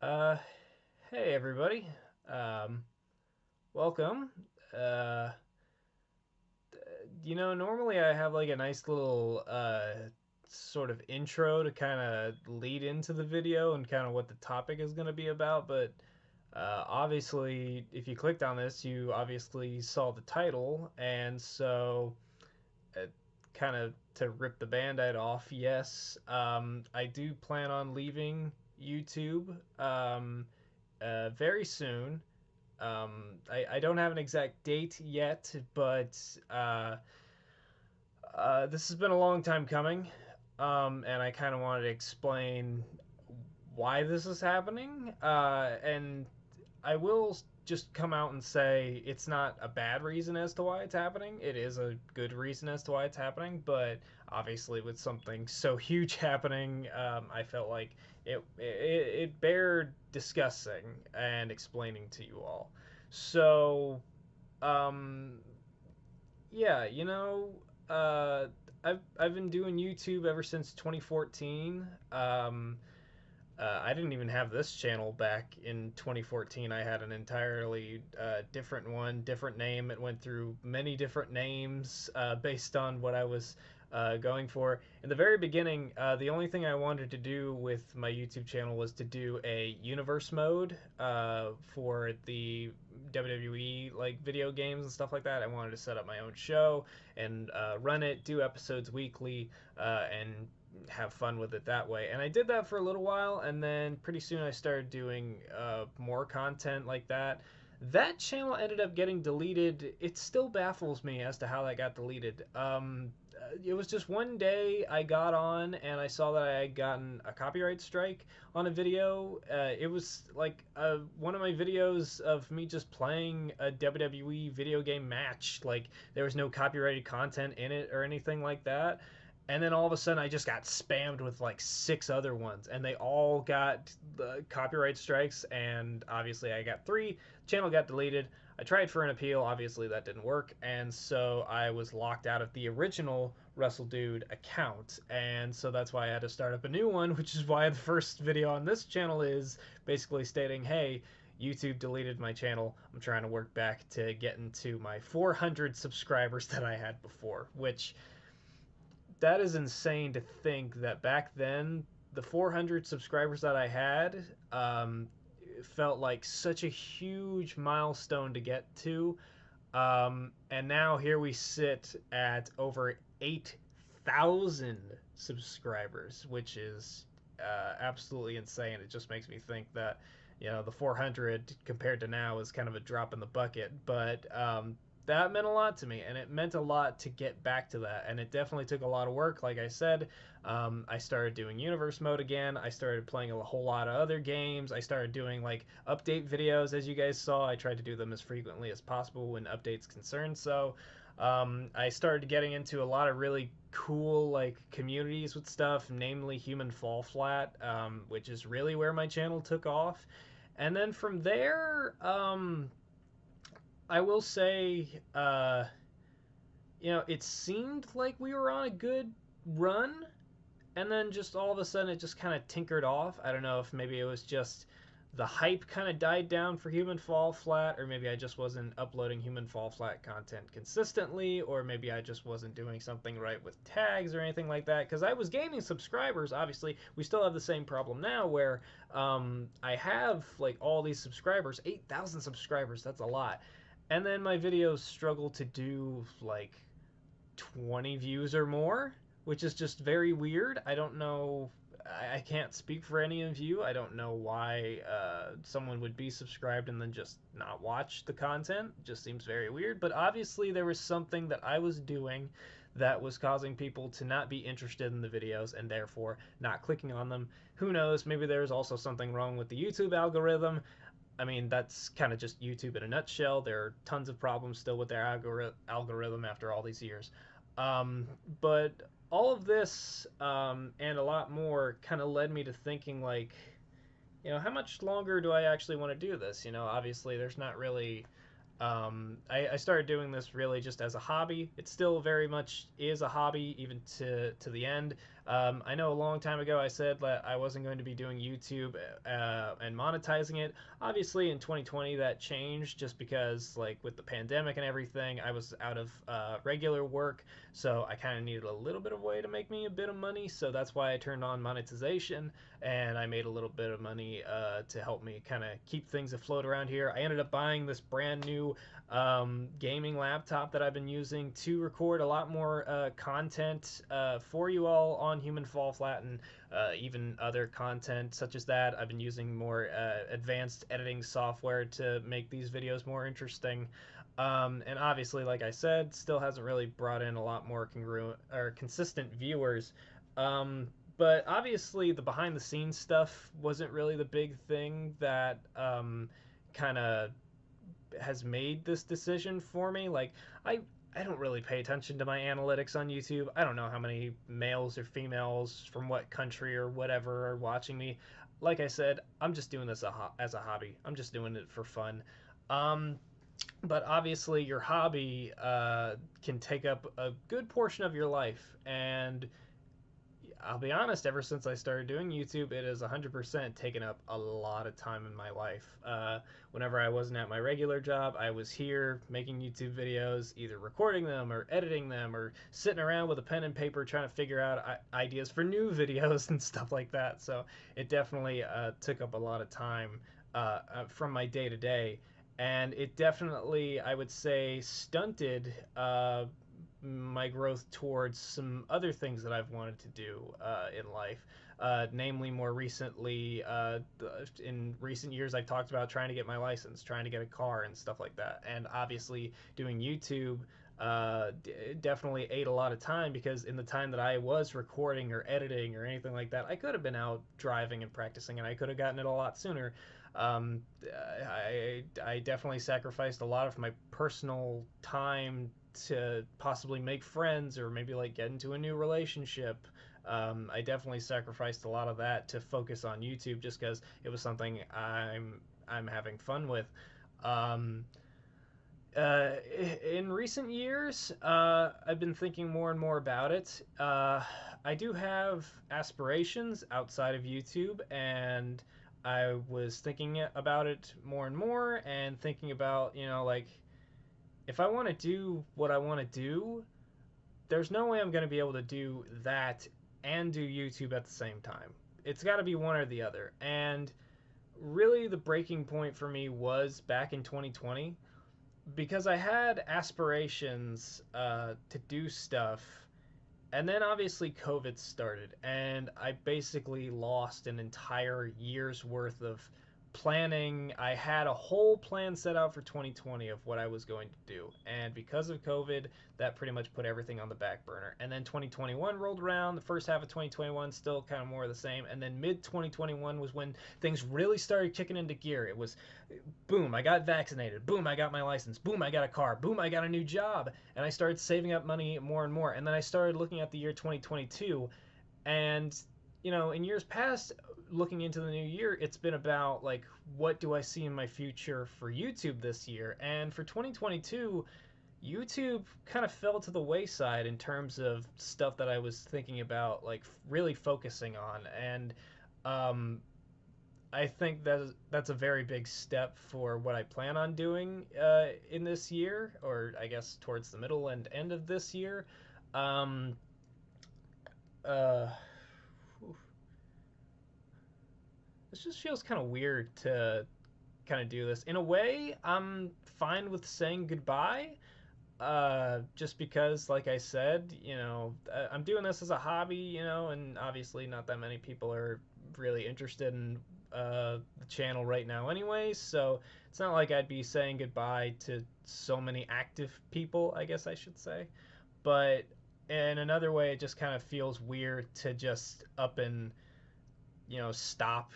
Uh, hey everybody. Um, welcome. Uh, Normally I have like a nice little sort of intro to kind of lead into the video and kind of what the topic is going to be about, but obviously, if you clicked on this, you obviously saw the title, and so uh, kind of to rip the band-aid off, yes, I do plan on leaving YouTube very soon. I don't have an exact date yet, but this has been a long time coming, and I kind of wanted to explain why this is happening. And I will just come out and say it's not a bad reason as to why it's happening. It is a good reason as to why it's happening, but obviously with something so huge happening, I felt like it bared discussing and explaining to you all. So, um, yeah, uh, I've been doing YouTube ever since 2014. I didn't even have this channel back in 2014. I had an entirely different one, different name. It went through many different names based on what I was going for. In the very beginning, the only thing I wanted to do with my YouTube channel was to do a universe mode for the WWE like video games and stuff like that. I wanted to set up my own show and run it, do episodes weekly, and have fun with it that way. And I did that for a little while, and then pretty soon I started doing more content like that. That channel ended up getting deleted. It still baffles me as to how that got deleted. It was just one day I got on and I saw that I had gotten a copyright strike on a video. It was like one of my videos of me just playing a WWE video game match. Like there was no copyrighted content in it or anything like that, and then all of a sudden I just got spammed with like six other ones, and they all got the copyright strikes, and obviously I got three. Channel got deleted. I tried for an appeal, obviously that didn't work, and so I was locked out of the original Russell Dude account, and so that's why I had to start up a new one, which is why the first video on this channel is basically stating, hey, YouTube deleted my channel. I'm trying to work back to get into my 400 subscribers that I had before, which that is insane to think that back then the 400 subscribers that I had felt like such a huge milestone to get to. And now here we sit at over 8,000 subscribers, which is absolutely insane. It just makes me think that, the 400 compared to now is kind of a drop in the bucket. But that meant a lot to me, and it meant a lot to get back to that. And it definitely took a lot of work. Like I said, I started doing universe mode again. I started playing a whole lot of other games. I started doing like update videos, as you guys saw. I tried to do them as frequently as possible when updates concerned. So I started getting into a lot of really cool like communities with stuff, namely Human Fall Flat, which is really where my channel took off. And then from there, I will say, it seemed like we were on a good run, and then just all of a sudden it just kind of tinkered off. I don't know if maybe it was just the hype kind of died down for Human Fall Flat, or maybe I just wasn't uploading Human Fall Flat content consistently, or maybe I just wasn't doing something right with tags or anything like that, because I was gaining subscribers. Obviously, we still have the same problem now where I have like all these subscribers, 8,000 subscribers, that's a lot. And then my videos struggle to do like 20 views or more, which is just very weird. I don't know. I can't speak for any of you. I don't know why someone would be subscribed and then just not watch the content. It just seems very weird. But obviously, there was something that I was doing that was causing people to not be interested in the videos and therefore not clicking on them. Who knows? Maybe there's also something wrong with the YouTube algorithm. I mean, that's kind of just YouTube in a nutshell. There are tons of problems still with their algorithm after all these years. Um, but all of this and a lot more kind of led me to thinking, like, how much longer do I actually want to do this? Obviously, there's not really. I started doing this really just as a hobby. It still very much is a hobby, even to the end. I know a long time ago I said that I wasn't going to be doing YouTube and monetizing it. Obviously, in 2020 that changed just because, like, with the pandemic and everything, I was out of regular work, so I kind of needed a little bit of way to make me a bit of money. So that's why I turned on monetization, and I made a little bit of money to help me kind of keep things afloat around here. I ended up buying this brand new gaming laptop that I've been using to record a lot more content for you all on Human Fall Flat, and even other content such as that. I've been using more advanced editing software to make these videos more interesting. And obviously, like I said, still hasn't really brought in a lot more congruent or consistent viewers. Um, but obviously, the behind the scenes stuff wasn't really the big thing that kind of has made this decision for me. Like, I don't really pay attention to my analytics on YouTube. I don't know how many males or females from what country or whatever are watching me. Like I said, I'm just doing this as a hobby. I'm just doing it for fun. Um, but obviously, your hobby can take up a good portion of your life, and I'll be honest, ever since I started doing YouTube, it has 100% taken up a lot of time in my life. Whenever I wasn't at my regular job, I was here making YouTube videos, either recording them or editing them or sitting around with a pen and paper trying to figure out ideas for new videos and stuff like that. So it definitely took up a lot of time from my day to day. And it definitely, I would say, stunted my growth towards some other things that I've wanted to do in life. Namely, more recently, in recent years, I've talked about trying to get my license, trying to get a car, and stuff like that. And obviously, doing YouTube definitely ate a lot of time, because in the time that I was recording or editing or anything like that, I could have been out driving and practicing, and I could have gotten it a lot sooner. Um, I definitely sacrificed a lot of my personal time to possibly make friends or maybe like get into a new relationship. I definitely sacrificed a lot of that to focus on YouTube just because it was something I'm having fun with. Um, uh, in recent years, I've been thinking more and more about it. I do have aspirations outside of YouTube, and I was thinking about it more and more, and thinking about, like, if I want to do what I want to do, there's no way I'm going to be able to do that and do YouTube at the same time. It's got to be one or the other. And really, the breaking point for me was back in 2020, because I had aspirations to do stuff, and then obviously COVID started, and I basically lost an entire year's worth of planning. I had a whole plan set out for 2020 of what I was going to do, and because of COVID, that pretty much put everything on the back burner. And then 2021 rolled around. The first half of 2021 still kind of more of the same, and then mid 2021 was when things really started kicking into gear. It was boom, I got vaccinated, boom, I got my license, boom, I got a car, boom, I got a new job, and I started saving up money more and more. And then I started looking at the year 2022, and in years past, looking into the new year, it's been about, like, what do I see in my future for YouTube this year? And for 2022, YouTube kind of fell to the wayside in terms of stuff that I was thinking about, like, really focusing on. And um, I think that's a very big step for what I plan on doing in this year, or I guess towards the middle and end of this year. Um, uh, this just feels kind of weird to kind of do this. In a way, I'm fine with saying goodbye. Just because, like I said, I'm doing this as a hobby, and obviously not that many people are really interested in the channel right now anyway, so it's not like I'd be saying goodbye to so many active people, I guess I should say. But in another way, it just kind of feels weird to just up and, stop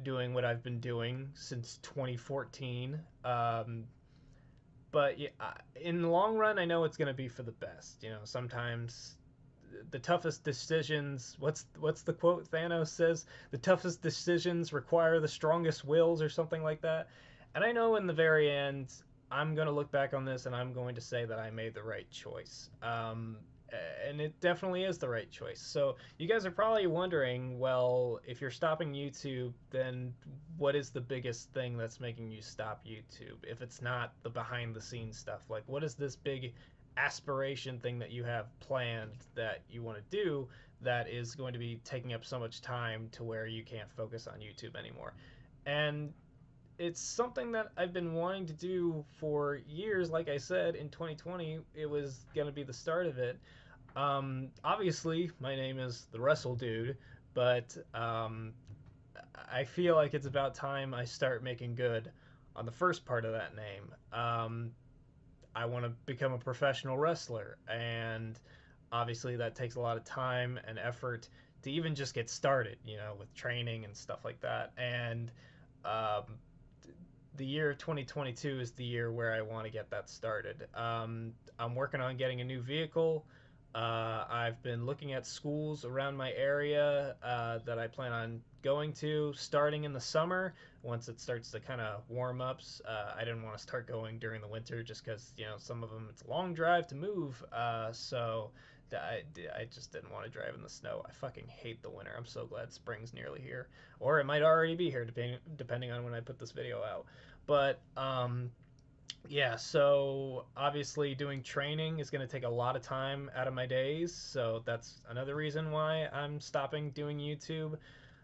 doing what I've been doing since 2014. But yeah, in the long run, I know it's going to be for the best. Sometimes the toughest decisions. What's the quote Thanos says? The toughest decisions require the strongest wills, or something like that. And I know in the very end, I'm going to look back on this and I'm going to say that I made the right choice. And it definitely is the right choice. So you guys are probably wondering, well, if you're stopping YouTube, then what is the biggest thing that's making you stop YouTube? If it's not the behind the scenes stuff, like what is this big aspiration thing that you have planned that you want to do that is going to be taking up so much time to where you can't focus on YouTube anymore? And it's something that I've been wanting to do for years. Like I said, in 2020, it was going to be the start of it. Obviously, my name is the Wrestle Dude, but I feel like it's about time I start making good on the first part of that name. I want to become a professional wrestler, and obviously that takes a lot of time and effort to even just get started, with training and stuff like that. And um, the year 2022 is the year where I want to get that started. I'm working on getting a new vehicle. I've been looking at schools around my area that I plan on going to starting in the summer. Once it starts to kind of warm up, I didn't want to start going during the winter just because, some of them it's a long drive to move. So I just didn't want to drive in the snow. I fucking hate the winter. I'm so glad spring's nearly here. Or it might already be here, depending on when I put this video out. But yeah, so obviously doing training is going to take a lot of time out of my days. So that's another reason why I'm stopping doing YouTube.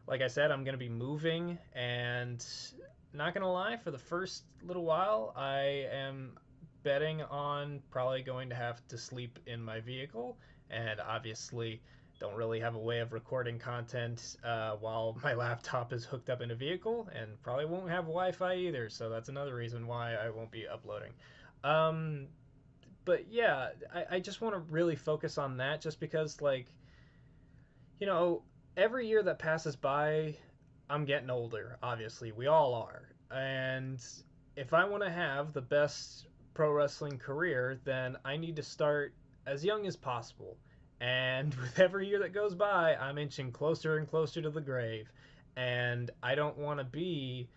Like I said, I'm going to be moving, and not going to lie, for the first little while, I am betting on probably going to have to sleep in my vehicle. And obviously, don't really have a way of recording content while my laptop is hooked up in a vehicle, and probably won't have Wi-Fi either. So that's another reason why I won't be uploading. Um, but yeah, I just want to really focus on that, just because, like, you know, every year that passes by, I'm getting older. Obviously, we all are. And if I want to have the best pro wrestling career, then I need to start as young as possible. And with every year that goes by, I'm inching closer and closer to the grave. And I don't want to be,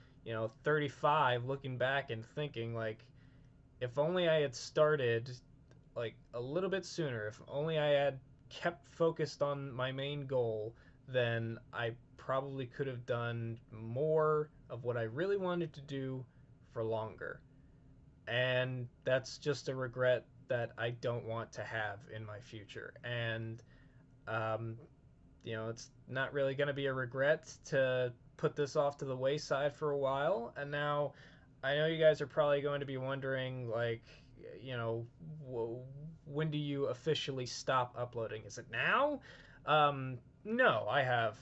35 looking back and thinking, like, if only I had started like a little bit sooner, if only I had kept focused on my main goal, then I probably could have done more of what I really wanted to do for longer. And that's just a regret that I don't want to have in my future. And um, it's not really going to be a regret to put this off to the wayside for a while. And now I know you guys are probably going to be wondering, like, you know, when do you officially stop uploading? Is it now? No, I have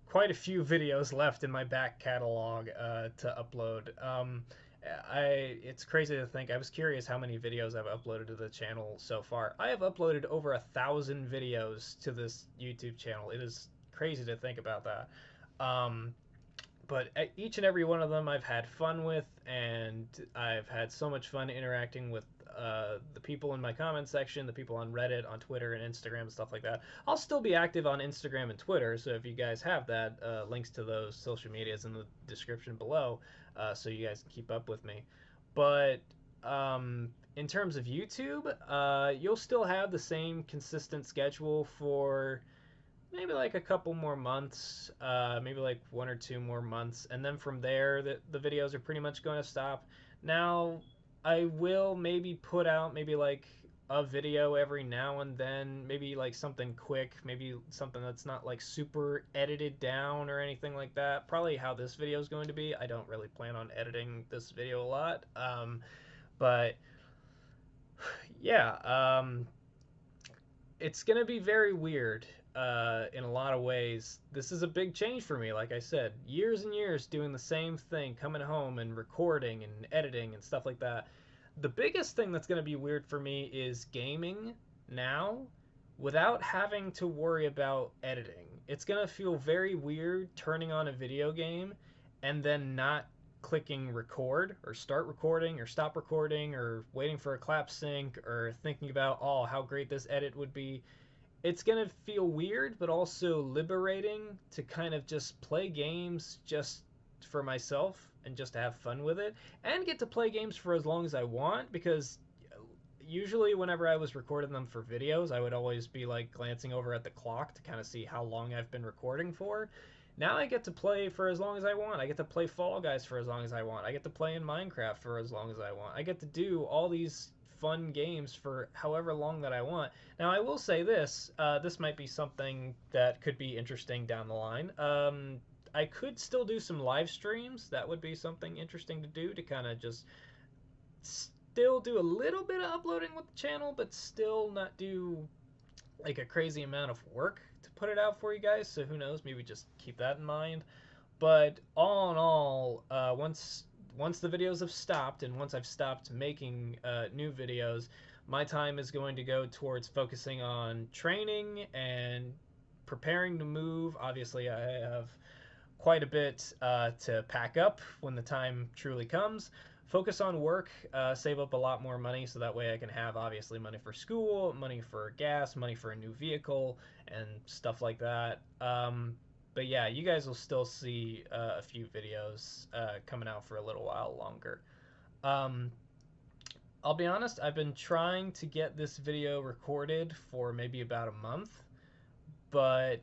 quite a few videos left in my back catalog to upload. It's crazy to think. I was curious how many videos I've uploaded to the channel so far. I have uploaded over 1,000 videos to this YouTube channel. It is crazy to think about that. But each and every one of them I've had fun with, and I've had so much fun interacting with the people in my comment section, the people on Reddit, on Twitter, and Instagram, and stuff like that. I'll still be active on Instagram and Twitter, so if you guys have that, links to those social medias in the description below, so you guys can keep up with me. But in terms of YouTube, you'll still have the same consistent schedule for maybe like a couple more months, maybe like 1 or 2 more months, and then from there, the videos are pretty much going to stop. Now, I will maybe put out maybe like a video every now and then, maybe like something quick, maybe something that's not like super edited down or anything like that. Probably how this video is going to be. I don't really plan on editing this video a lot, but yeah, it's gonna be very weird in a lot of ways. This is a big change for me. Like I said, years and years doing the same thing, coming home and recording and editing and stuff like that. The biggest thing that's gonna be weird for me is gaming now without having to worry about editing. It's gonna feel very weird turning on a video game and then not clicking record or start recording or stop recording or waiting for a clap sync or thinking about, oh, how great this edit would be. It's going to feel weird, but also liberating to kind of just play games just for myself and just to have fun with it, and get to play games for as long as I want, because usually whenever I was recording them for videos, I would always be like glancing over at the clock to kind of see how long I've been recording for. Now I get to play for as long as I want. I get to play Fall Guys for as long as I want. I get to play in Minecraft for as long as I want. I get to do all these fun games for however long that I want. Now I will say this, this might be something that could be interesting down the line. I could still do some live streams. That would be something interesting to do, to kind of just still do a little bit of uploading with the channel, but still not do like a crazy amount of work to put it out for you guys. So who knows, maybe just keep that in mind. But all in all, once the videos have stopped, and once I've stopped making new videos, my time is going to go towards focusing on training and preparing to move. Obviously, I have quite a bit to pack up when the time truly comes. Focus on work, save up a lot more money, so that way I can have obviously money for school, money for gas, money for a new vehicle, and stuff like that. But yeah, you guys will still see a few videos coming out for a little while longer. I'll be honest, I've been trying to get this video recorded for maybe about a month, but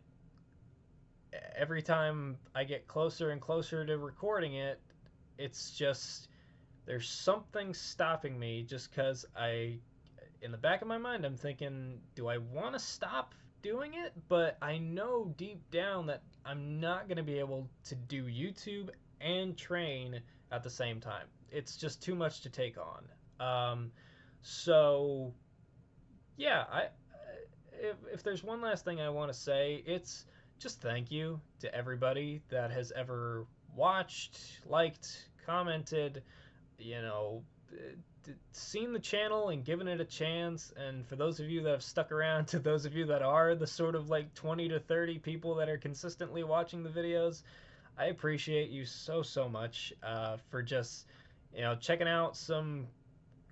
every time I get closer and closer to recording it, it's just, there's something stopping me, just because in the back of my mind, I'm thinking, do I want to stop doing it? But I know deep down that I'm not going to be able to do YouTube and train at the same time. It's just too much to take on. So yeah, if there's one last thing I want to say, it's just thank you to everybody that has ever watched, liked, commented, seen the channel and given it a chance. And for those of you that have stuck around, to those of you that are the sort of like 20 to 30 people that are consistently watching the videos, I appreciate you so much for just checking out some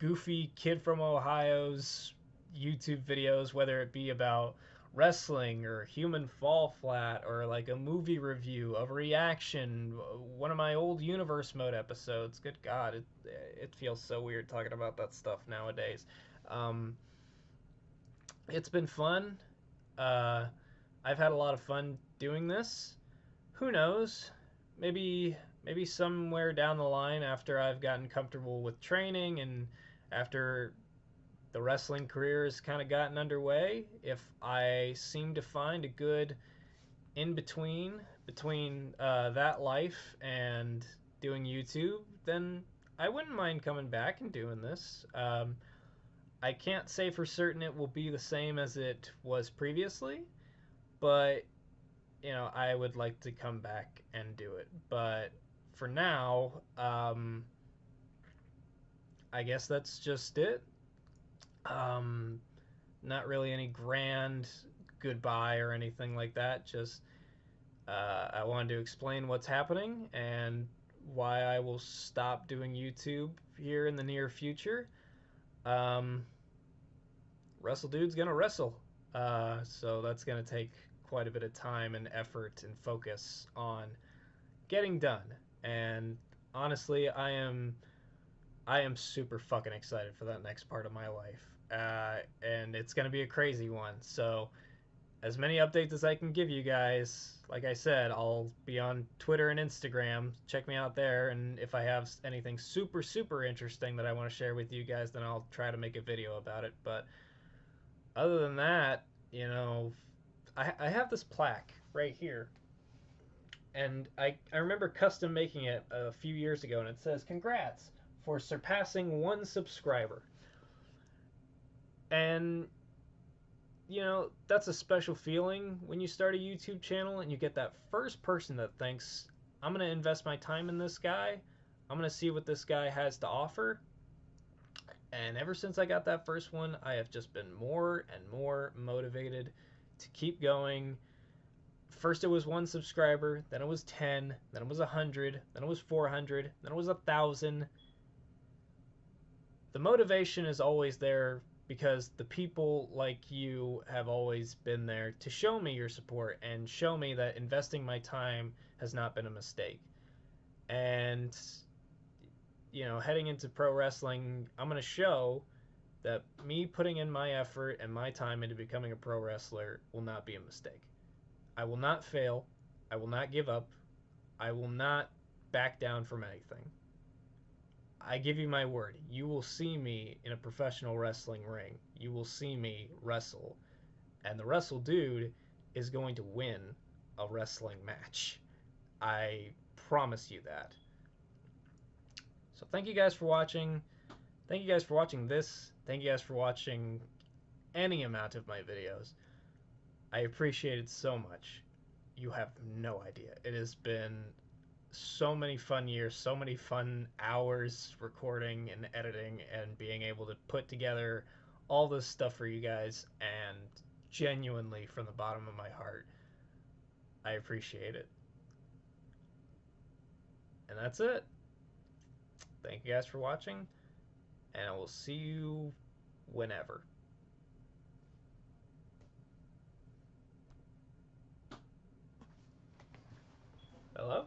goofy kid from Ohio's YouTube videos, whether it be about wrestling or human fall flat, or like a movie review, a reaction, one of my old universe mode episodes. Good God, it feels so weird talking about that stuff nowadays. It's been fun. I've had a lot of fun doing this. Who knows, maybe somewhere down the line, after I've gotten comfortable with training and after the wrestling career has kind of gotten underway, if I seem to find a good in-between between that life and doing YouTube, then I wouldn't mind coming back and doing this. I can't say for certain it will be the same as it was previously, but I would like to come back and do it. But for now, I guess that's just it. Not really any grand goodbye or anything like that. Just I wanted to explain what's happening and why I will stop doing YouTube here in the near future. Wrestle Dude's gonna wrestle, so that's gonna take quite a bit of time and effort and focus on getting done. And honestly, I am super fucking excited for that next part of my life. And it's going to be a crazy one. So as many updates as I can give you guys, like I said, I'll be on Twitter and Instagram. Check me out there. And if I have anything super interesting that I want to share with you guys, then I'll try to make a video about it. But other than that, I have this plaque right here. And I remember custom making it a few years ago, and it says, "Congrats for surpassing 1 subscriber." And that's a special feeling when you start a YouTube channel and you get that first person that thinks, I'm going to invest my time in this guy, I'm going to see what this guy has to offer. And ever since I got that first one, I have just been more and more motivated to keep going. First it was 1 subscriber, then it was 10, then it was 100, then it was 400, then it was 1,000. The motivation is always there because the people like you have always been there to show me your support and show me that investing my time has not been a mistake. And heading into pro wrestling, I'm going to show that me putting in my effort and my time into becoming a pro wrestler will not be a mistake. I will not fail. I will not give up. I will not back down from anything. I give you my word. You will see me in a professional wrestling ring. You will see me wrestle. And the Wrestle Dude is going to win a wrestling match. I promise you that. So thank you guys for watching. Thank you guys for watching this. Thank you guys for watching any amount of my videos. I appreciate it so much. You have no idea. It has been so many fun years, so many fun hours recording and editing and being able to put together all this stuff for you guys, and genuinely from the bottom of my heart, I appreciate it. And that's it. Thank you guys for watching, and I will see you whenever. Hello?